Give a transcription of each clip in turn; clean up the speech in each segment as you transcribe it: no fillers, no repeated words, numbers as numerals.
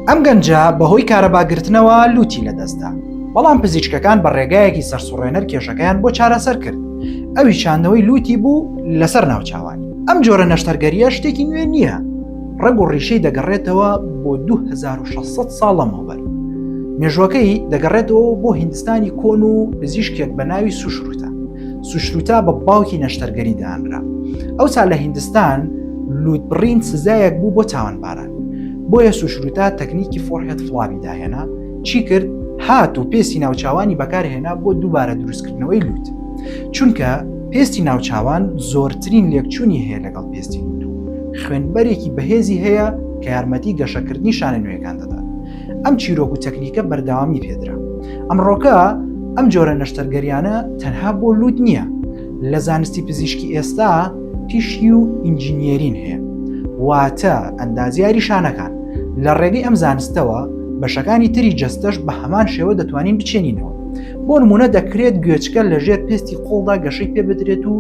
ئەم گەنجە بەهۆی کارەباگرتنەوە لوتی لەدەستدا، بەڵام پزیشکەکان بە ڕێگایەکی سەرسوڕێنەر کێشەکەیان بۆ چارەسەر کرد. ئەوی چاندنەوەی لوتی بوو لەسەر ناوچاوانی. ئەم جۆرە نەشتەرگەریە شتێکی نوێ نییە، ڕێگ و ڕیشەی دەگەڕێتەوە بۆ 2600 ساڵ لەمەوبەر. مێژوەکەی دەگەڕێتەوە بۆ هیندستانی کۆن و پزیشکێک بە ناوی سوشروتە. سوشروتە بە باوکی نەشتەرگەری دانرا. ئەوسا لە هیندستان لوتبڕین سزایەک بوو بۆ تاوانباران. بۆیە سوشروتە تەکنیکی فۆرهێت فڵاوی داهێنا، چی کرد؟ هات و پێستی ناوچاوانی بەکارهێنا بۆ دووبارە دروستکردنەوەی لوت. چونکە پێستی ناوچاوان زۆرترین لێکچوونی هەیە لەگەڵ پێستی لوت و خوێنبەرێکی بەهێزی هەیە کە یارمەتی گەشەکردنی شانە نوێیەکان دەدات. ئەم چیرۆک و تەکنیکە بەردەوامی پێدرا. ئەمڕۆکە ئەم جۆرە نەشتەرگەریانە تەنها بۆ لوت نییە. لە زانستی پزیشکی ئێستا تیشی و ئینجینیێرین هەیە، واتە ئەندازیاری شانەکان. لە ڕێگەی ئەم زانستەوە بەشەکانی تری جەستەش بە هەمان شێوە دەتوانین بچێنینەوە. بۆ نمونە دەکرێت گوێچکە لەژێر پێستی قۆڵدا گەشەی پێ بدرێت و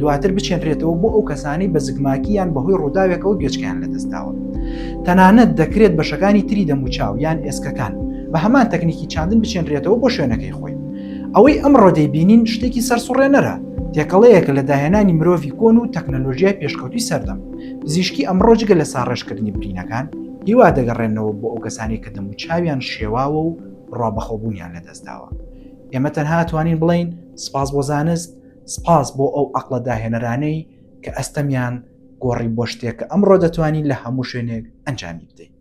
دواتر بچێنرێتەوە بۆ ئەو کەسانی بە زگماکییان بەهۆی ڕووداوێکەوە گوێچکیان لەدەستداوە. تەنانەت دەکرێت بەشەکانی تری دەموچاو یان ئێسکەکان بە هەمان تەکنیکی چاندن بچێنرێتەوە بۆ شوێنەکەی خۆی. ئەوەی ئەمڕۆ دەیبینین شتێکی سەرسوڕێنەرە، تێکەڵەیەکە لە داهێنانی مرۆڤی کۆن و تەکنەلۆژیای پێشکەوتوی سەردەم. پزیشکی ئەمڕۆ جگە لە ساڕێژکردنی برینەکان هیوا دەگەڕێنەوە بۆ ئەو کەسانی کە دەموچاویان شێواوە و ڕابەخۆبوونیان لەدەستداوە. ئێمە تەنها توانین بڵین سپاس بۆ زانست، سپاس بۆ ئەو عەقڵە داهێنەرانەی کە ئەستەمیان گۆڕی بۆ شتێک کە ئەمڕۆ دەتوانین لە هەموو شوێنێک ئەنجامی بدەین.